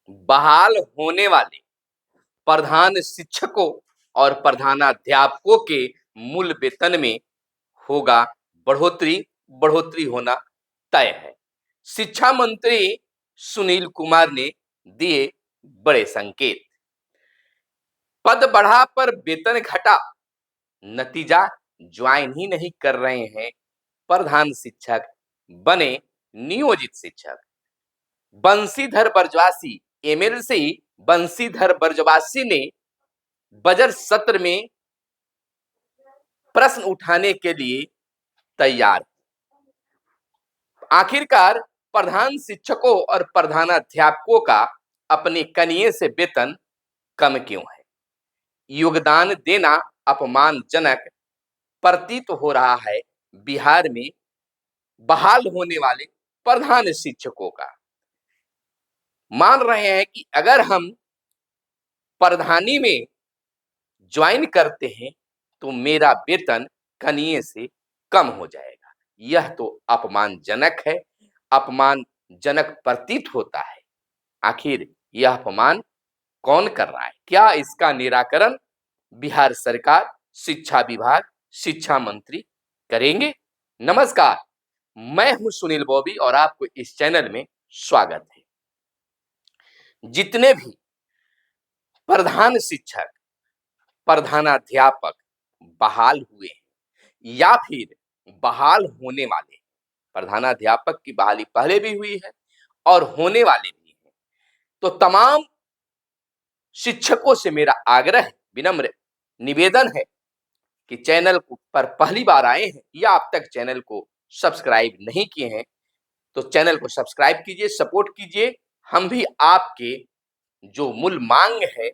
बहाल होने वाले प्रधान शिक्षकों और प्रधानाध्यापकों के मूल वेतन में होगा बढ़ोतरी बढ़ोतरी होना तय है। शिक्षा मंत्री सुनील कुमार ने दिए बड़े संकेत। पद बढ़ा पर वेतन घटा, नतीजा ज्वाइन ही नहीं कर रहे हैं प्रधान शिक्षक, बने नियोजित शिक्षक। बंशीधर बरजवासी, एमएलसी बंशीधर बरजवासी ने बजट सत्र में प्रश्न उठाने के लिए तैयार। आखिरकार प्रधान शिक्षकों और प्रधानाध्यापकों का अपने कनिये से वेतन कम क्यों है? योगदान देना अपमानजनक प्रतीत हो रहा है बिहार में बहाल होने वाले प्रधान शिक्षकों का। मान रहे हैं कि अगर हम प्रधानी में ज्वाइन करते हैं तो मेरा वेतन कनिये से कम हो जाएगा। यह तो अपमानजनक है, अपमानजनक प्रतीत होता है। आखिर यह अपमान कौन कर रहा है? क्या इसका निराकरण बिहार सरकार, शिक्षा विभाग, शिक्षा मंत्री करेंगे? नमस्कार, मैं हूं सुनील बॉबी और आपको इस चैनल में स्वागत है। जितने भी प्रधान शिक्षक, प्रधानाध्यापक बहाल हुए हैं या फिर बहाल होने वाले, प्रधानाध्यापक की बहाली पहले भी हुई है और होने वाले भी हैं, तो तमाम शिक्षकों से मेरा आग्रह है, विनम्र निवेदन है कि चैनल पर पहली बार आए हैं या अब तक चैनल को सब्सक्राइब नहीं किए हैं तो चैनल को सब्सक्राइब कीजिए, सपोर्ट कीजिए। हम भी आपके जो मूल मांग है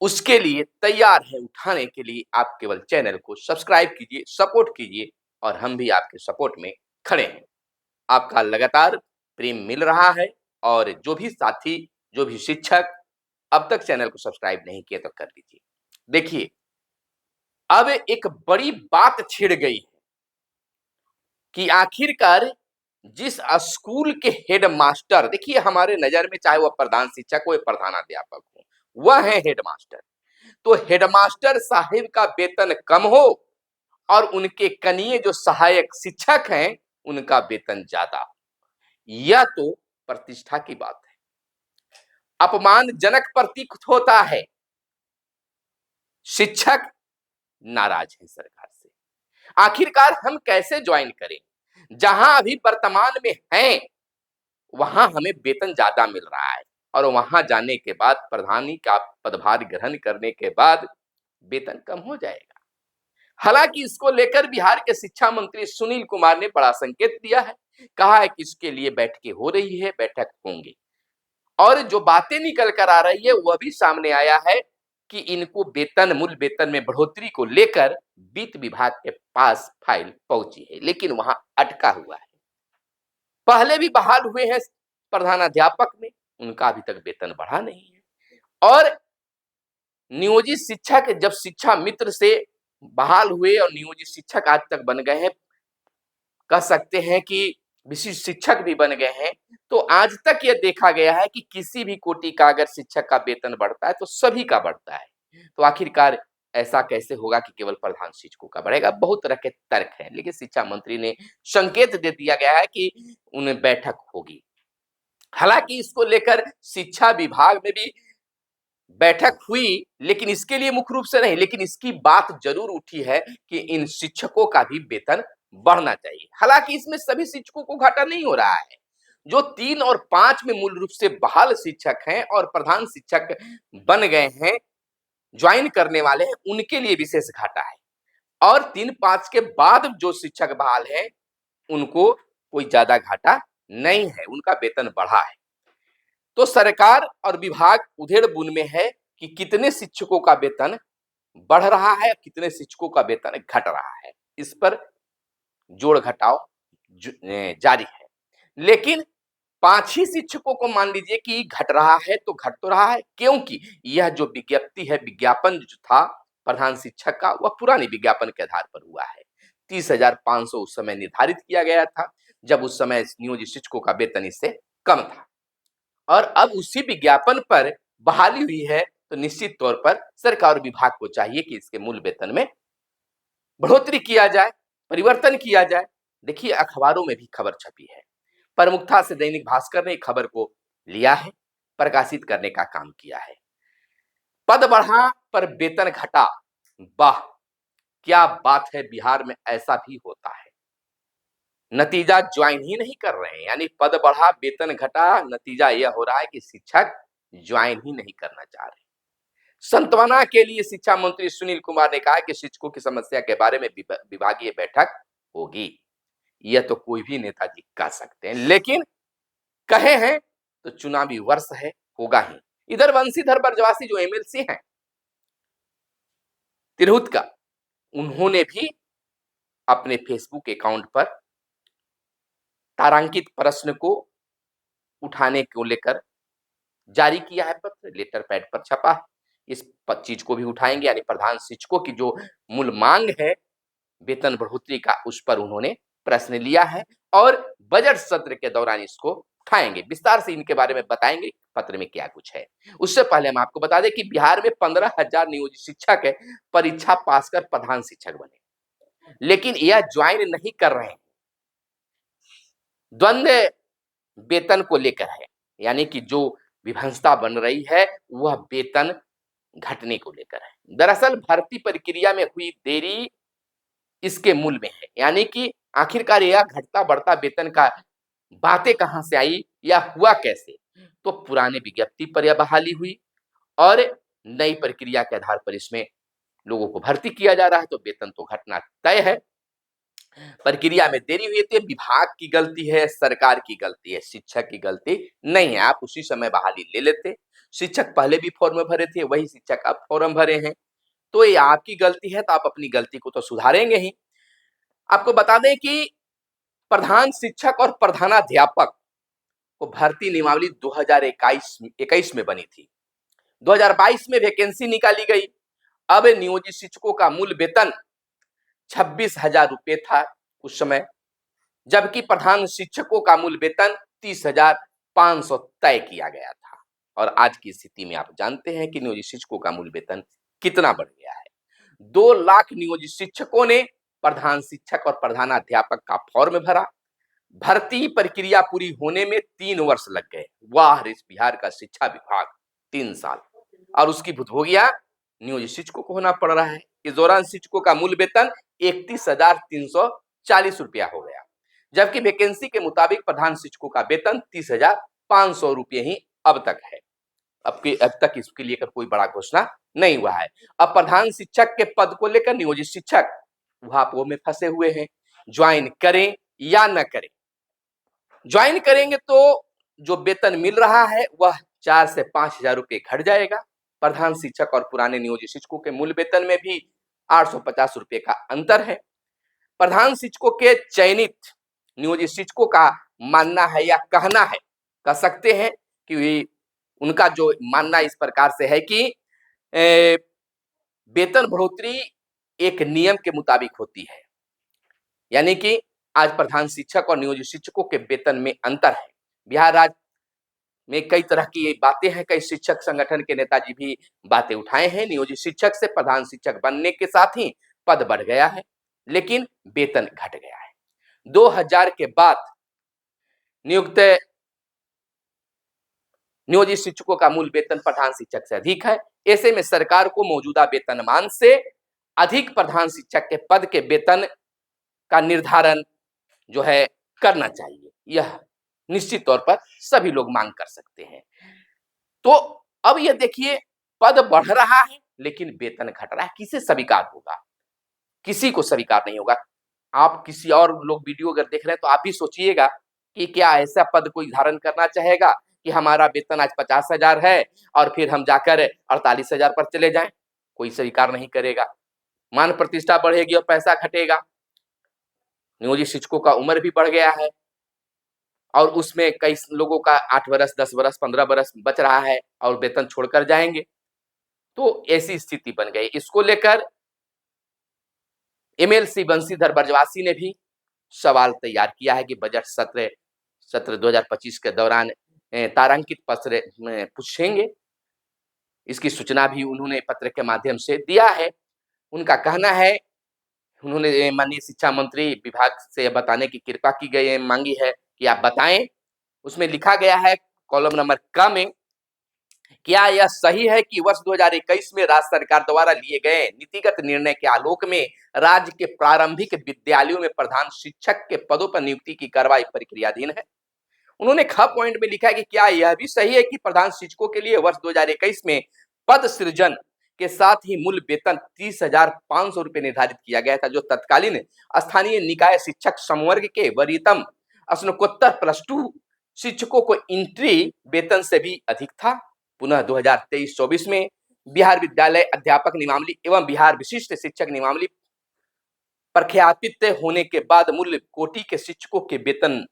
उसके लिए तैयार है उठाने के लिए। आप केवल चैनल को सब्सक्राइब कीजिए, सपोर्ट कीजिए और हम भी आपके सपोर्ट में खड़े हैं। आपका लगातार प्रेम मिल रहा है और जो भी साथी, जो भी शिक्षक अब तक चैनल को सब्सक्राइब नहीं किए तो कर लीजिए। देखिए, अब एक बड़ी बात छिड़ गई है कि आखिरकार जिस स्कूल के हेडमास्टर, देखिए हमारे नजर में चाहे वह प्रधान शिक्षक हो या प्रधानाध्यापक हो, वह है हेडमास्टर। तो हेडमास्टर साहिब का वेतन कम हो और उनके कनिये जो सहायक शिक्षक हैं उनका वेतन ज्यादा हो, यह तो प्रतिष्ठा की बात है, अपमानजनक प्रतीत होता है। शिक्षक नाराज है सरकार से। आखिरकार हम कैसे ज्वाइन करें? जहां अभी वर्तमान में हैं वहां हमें वेतन ज्यादा मिल रहा है और वहां जाने के बाद, प्रधानी का पदभार ग्रहण करने के बाद वेतन कम हो जाएगा। हालांकि इसको लेकर बिहार के शिक्षा मंत्री सुनील कुमार ने बड़ा संकेत दिया है, कहा है कि इसके लिए बैठकें हो रही है, बैठक होंगे और जो बातें निकल कर आ रही है वह भी सामने आया है कि इनको वेतन, मूल वेतन में बढ़ोतरी को लेकर वित्त विभाग के पास फाइल पहुंची है लेकिन वहां अटका हुआ है। पहले भी बहाल हुए हैं प्रधानाध्यापक में, उनका अभी तक वेतन बढ़ा नहीं है और नियोजित शिक्षक जब शिक्षा मित्र से बहाल हुए और नियोजित शिक्षक आज तक बन गए हैं, कह सकते हैं कि विशिष्ट शिक्षक भी बन गए हैं, तो आज तक यह देखा गया है कि किसी भी कोटि का अगर शिक्षक का वेतन बढ़ता है तो सभी का बढ़ता है। तो आखिरकार ऐसा कैसे होगा कि केवल प्रधान शिक्षकों का बढ़ेगा? बहुत तरह के तर्क हैं, लेकिन शिक्षा मंत्री ने संकेत दे दिया गया है कि उन्हें बैठक होगी। हालांकि इसको लेकर शिक्षा विभाग में भी बैठक हुई, लेकिन इसके लिए मुख्य रूप से नहीं, लेकिन इसकी बात जरूर उठी है कि इन शिक्षकों का भी वेतन बढ़ना चाहिए। हालांकि इसमें सभी शिक्षकों को घाटा नहीं हो रहा है। जो 3 और 5 में मूल रूप से बहाल शिक्षक हैं और प्रधान शिक्षक बन गए हैं, ज्वाइन करने वाले हैं, उनके लिए विशेष घाटा है और 3-5 के बाद जो शिक्षक बहाल हैं उनको कोई ज्यादा घाटा नहीं है, उनका वेतन बढ़ा है। तो सरकार और विभाग उधेड़-बुन में है कि कितने शिक्षकों का वेतन बढ़ रहा है, कितने शिक्षकों का वेतन घट रहा है। इस पर जोड़ घटाव जारी है। लेकिन 5 ही शिक्षकों को मान लीजिए कि घट रहा है तो घट तो रहा है, क्योंकि यह जो विज्ञप्ति है, विज्ञापन जो था प्रधान शिक्षक का, वह पुरानी विज्ञापन के आधार पर हुआ है। 30,500 उस समय निर्धारित किया गया था, जब उस समय नियोजित शिक्षकों का वेतन इससे कम था। और अब उसी विज्ञापन पर बहाली हुई है, तो निश्चित तौर पर सरकार और विभाग को चाहिए कि इसके मूल वेतन में बढ़ोतरी किया जाए, परिवर्तन किया जाए। देखिए, अखबारों में भी खबर छपी है। प्रमुखता से दैनिक भास्कर ने खबर को लिया है, प्रकाशित करने का काम किया है। पद बढ़ा पर वेतन घटा, वाह क्या बात है, बिहार में ऐसा भी होता है। नतीजा ज्वाइन ही नहीं कर रहे हैं, यानी पद बढ़ा वेतन घटा, नतीजा यह हो रहा है कि शिक्षक ज्वाइन ही नहीं करना चाह रहे। सांत्वना के लिए शिक्षा मंत्री सुनील कुमार ने कहा कि शिक्षकों की समस्या के बारे में विभागीय बैठक होगी। यह तो कोई भी नेताजी कह सकते हैं, लेकिन कहे हैं तो चुनावी वर्ष है, होगा ही। इधर बंशीधर बरजवासी जो एमएलसी हैं तिरहुत का, उन्होंने भी अपने फेसबुक अकाउंट पर तारांकित प्रश्न को उठाने को लेकर जारी किया है पत्र, लेटर पैड पर छपा है। इस चीज को भी उठाएंगे, यानी प्रधान शिक्षकों की जो मूल मांग है वेतन बढ़ोतरी का, उस पर उन्होंने प्रश्न लिया है और बजट सत्र के दौरान इसको उठाएंगे, विस्तार से इनके बारे में बताएंगे पत्र में क्या कुछ है। उससे पहले हम आपको बता दें कि बिहार में 15,000 नियोजित शिक्षक है परीक्षा पास कर प्रधान शिक्षक बने, लेकिन यह ज्वाइन नहीं कर रहे हैं। द्वंद्व वेतन को लेकर है, यानी कि जो विभत्सता बन रही है वह वेतन घटने को लेकर है। दरअसल भर्ती प्रक्रिया में हुई देरी इसके मूल में है, यानी कि आखिरकार यह घटता बढ़ता वेतन का बातें कहां से आई या हुआ कैसे। तो पुराने विज्ञप्ति पर यह बहाली हुई और नई प्रक्रिया के आधार पर इसमें लोगों को भर्ती किया जा रहा है, तो वेतन तो घटना तय है। प्रक्रिया में देरी हुई थी, विभाग की गलती है, सरकार की गलती है, शिक्षक की गलती नहीं है। आप उसी समय बहाली ले लेते। शिक्षक पहले भी फॉर्म भरे थे, वही शिक्षक अब फॉर्म भरे हैं, तो ये आपकी गलती है, तो आप अपनी गलती को तो सुधारेंगे ही। आपको बता दें कि प्रधान शिक्षक और प्रधानाध्यापक को भर्ती नियमावली 2021 में बनी थी। 2022 में वैकेंसी निकाली गई। अब नियोजित शिक्षकों का मूल वेतन 26,000 रुपए था उस समय, जबकि प्रधान शिक्षकों का मूल वेतन 30,500 तय किया गया था। और आज की स्थिति में आप जानते हैं कि नियोजित शिक्षकों का मूल वेतन कितना बढ़ गया है। 2 लाख नियोजित शिक्षकों ने प्रधान शिक्षक और प्रधानाध्यापक का फॉर्म भरा। भर्ती प्रक्रिया पूरी होने में 3 वर्ष लग गए। वाह, इस बिहार का शिक्षा विभाग 3 साल, और उसकी भुगतान नियोजित शिक्षकों को होना पड़ रहा है। इस दौरान शिक्षकों का मूल वेतन 31,340 रुपया हो गया, जबकि वैकेंसी के मुताबिक प्रधान शिक्षकों का वेतन 30,500 रुपये ही अब तक है। अब तक इसके लिए कोई बड़ा घोषणा नहीं हुआ है। अब प्रधान शिक्षक के पद को लेकर नियोजित शिक्षक वो में फंसे हुए हैं, ज्वाइन करें या न करें। ज्वाइन करेंगे तो जो वेतन मिल रहा है वह 4 से 5,000 रुपये घट जाएगा। प्रधान शिक्षक और पुराने नियोजित शिक्षकों के मूल वेतन में भी 850 रुपये का अंतर है। प्रधान शिक्षकों के चयनित नियोजित शिक्षकों का मानना है या कहना है, कह सकते हैं कि उनका जो मानना इस प्रकार से है कि वेतन बढ़ोतरी एक नियम के मुताबिक होती है, यानी कि आज प्रधान शिक्षक और नियोजित शिक्षकों के वेतन में अंतर है। बिहार राज्य में कई तरह की बातें हैं, कई शिक्षक संगठन के नेताजी भी बातें उठाए हैं। नियोजित शिक्षक से प्रधान शिक्षक बनने के साथ ही पद बढ़ गया है, लेकिन वेतन घट गया है। 2000 के बाद नियुक्त नियोजित शिक्षकों का मूल वेतन प्रधान शिक्षक से अधिक है। ऐसे में सरकार को मौजूदा वेतनमान से अधिक प्रधान शिक्षक के पद के वेतन का निर्धारण जो है करना चाहिए। यह निश्चित तौर पर सभी लोग मांग कर सकते हैं। तो अब ये देखिए, पद बढ़ रहा है लेकिन वेतन घट रहा है, किसे स्वीकार होगा? किसी को स्वीकार नहीं होगा। आप किसी और लोग वीडियो अगर देख रहे हैं तो आप भी सोचिएगा कि क्या ऐसा पद कोई धारण करना चाहेगा कि हमारा वेतन आज 50,000 है और फिर हम जाकर 48,000 पर चले जाएं? कोई स्वीकार नहीं करेगा। मान प्रतिष्ठा बढ़ेगी और पैसा घटेगा। नियोजित शिक्षकों का उम्र भी बढ़ गया है और उसमें कई लोगों का 8 वर्ष, 10 वर्ष, 15 वर्ष बच रहा है और वेतन छोड़कर जाएंगे, तो ऐसी स्थिति बन गई। इसको लेकर एमएलसी बंशीधर बरजवासी ने भी सवाल तैयार किया है कि बजट सत्र 2025 के दौरान तारांकित पत्र पूछेंगे। इसकी सूचना भी उन्होंने पत्र के माध्यम से दिया है। उनका कहना है, उन्होंने माननीय शिक्षा मंत्री विभाग से बताने की कृपा की गई मांगी है कि आप बताएं। उसमें लिखा गया है कॉलम नंबर क में, क्या यह सही है कि वर्ष 2021 में राज्य सरकार द्वारा लिए गए नीतिगत निर्णय के आलोक में राज्य के प्रारंभिक विद्यालयों में प्रधान शिक्षक के पदों पर नियुक्ति की कार्रवाई प्रक्रियाधीन है? उन्होंने ख पॉइंट में लिखा है कि क्या यह भी सही है कि प्रधान शिक्षकों के लिए वर्ष 2021 में पद सृजन के साथ ही मूल वेतन 30,500 रुपए निर्धारित किया गया था, जो तत्कालीन स्थानीय निकाय शिक्षक संवर्ग के वरीयतम स्नातकोत्तर +2 शिक्षकों को इंट्री वेतन से भी अधिक था। पुनः 2023-24 में बिहार विद्यालय अध्यापक नियमावली एवं बिहार विशिष्ट शिक्षक नियमावली प्रख्यापित होने के बाद मूल कोटि के शिक्षकों के वेतन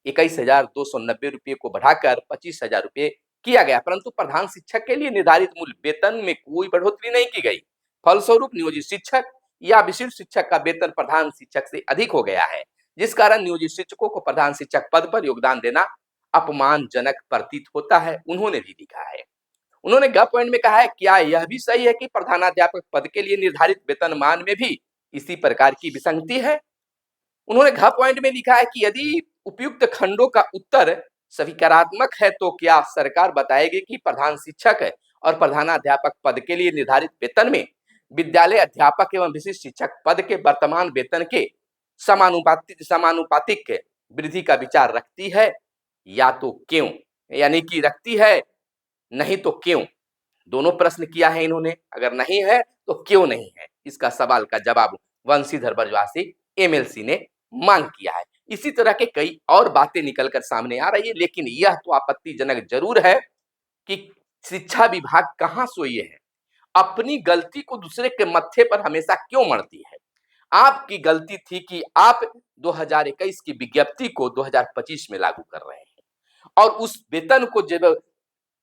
21,290 रुपये को बढ़ाकर 25,000 रुपये किया गया, परंतु प्रधान शिक्षक के लिए निर्धारित मूल वेतन में कोई बढ़ोतरी नहीं की गई। फलस्वरूप नियोजित शिक्षक या विशिष्ट शिक्षक का वेतन प्रधान शिक्षक से अधिक हो गया है, जिस कारण नियोजित शिक्षकों को प्रधान शिक्षक पद पर योगदान देना अपमानजनक प्रतीत होता है। उन्होंने भी लिखा है, उन्होंने ग पॉइंट में कहा है, क्या यह भी सही है कि प्रधानाध्यापक पद के लिए निर्धारित वेतनमान में भी इसी प्रकार की विसंगति है? उन्होंने घ पॉइंट में लिखा है कि यदि उपयुक्त खंडों का उत्तर स्वीकारात्मक है तो क्या सरकार बताएगी कि प्रधान शिक्षक और प्रधानाध्यापक पद के लिए निर्धारित वेतन में विद्यालय अध्यापक एवं विशिष्ट शिक्षक पद के वर्तमान वेतन के समानुपातिक वृद्धि का विचार रखती है, या तो क्यों? यानी कि रखती है, नहीं तो क्यों? दोनों प्रश्न किया है इन्होंने। अगर नहीं है तो क्यों नहीं है? इसका सवाल का जवाब वंशीधर बरजवासी एमएलसी ने मांग किया है। इसी तरह के कई और बातें निकलकर सामने आ रही है, लेकिन यह तो आपत्तिजनक जरूर है कि शिक्षा विभाग कहां सोई है, अपनी गलती को दूसरे के मत्थे पर हमेशा क्यों मढ़ती है। आपकी गलती थी कि आप 2021 की विज्ञप्ति को 2025 में लागू कर रहे हैं और उस वेतन को, जब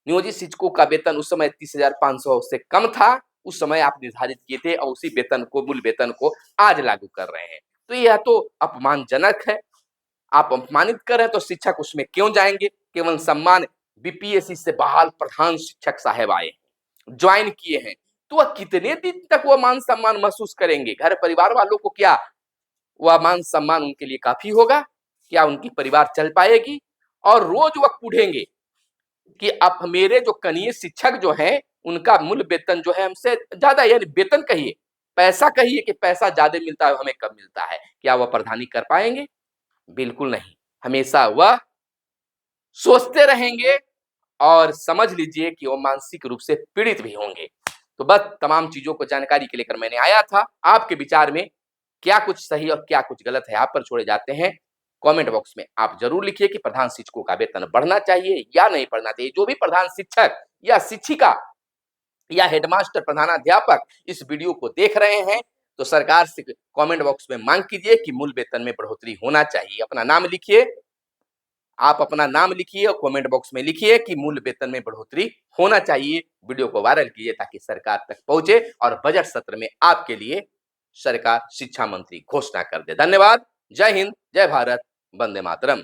नियोजित शिक्षकों का वेतन उस समय 30,500 से कम था, उस समय आप निर्धारित किए थे और उसी वेतन को, मूल वेतन को आज लागू कर रहे हैं। तो यह तो अपमानजनक है। आप अपमानित कर रहे हैं तो शिक्षक उसमें क्यों जाएंगे? केवल सम्मान बीपीएससी से बहाल प्रधान शिक्षक साहब आए, ज्वाइन किए हैं, तो वह कितने दिन तक वह मान सम्मान महसूस करेंगे? घर परिवार वालों को क्या वह मान सम्मान उनके लिए काफी होगा? क्या उनकी परिवार चल पाएगी? और रोज वह कूढ़ेंगे कि अब मेरे जो कनीय शिक्षक जो हैं, उनका मूल वेतन जो है हमसे ज्यादा, यानी वेतन कहिए, पैसा कहिए कि पैसा ज्यादा मिलता है, हमें कम मिलता है। क्या वह प्रधानी कर पाएंगे? बिल्कुल नहीं। हमेशा वह सोचते रहेंगे और समझ लीजिए कि वो मानसिक रूप से पीड़ित भी होंगे। तो बस तमाम चीजों को जानकारी के लेकर मैंने आया था। आपके विचार में क्या कुछ सही और क्या कुछ गलत है, आप पर छोड़े जाते हैं। कमेंट बॉक्स में आप जरूर लिखिए कि प्रधान शिक्षकों का वेतन बढ़ना चाहिए या नहीं बढ़ना चाहिए। जो भी प्रधान शिक्षक या शिक्षिका या हेडमास्टर, प्रधानाध्यापक इस वीडियो को देख रहे हैं, तो सरकार से कमेंट बॉक्स में मांग कीजिए कि मूल वेतन में बढ़ोतरी होना चाहिए। अपना नाम लिखिए, आप अपना नाम लिखिए और कमेंट बॉक्स में लिखिए कि मूल वेतन में बढ़ोतरी होना चाहिए। वीडियो को वायरल कीजिए ताकि सरकार तक पहुंचे और बजट सत्र में आपके लिए सरकार, शिक्षा मंत्री घोषणा कर दे। धन्यवाद। जय हिंद, जय भारत, वंदे मातरम।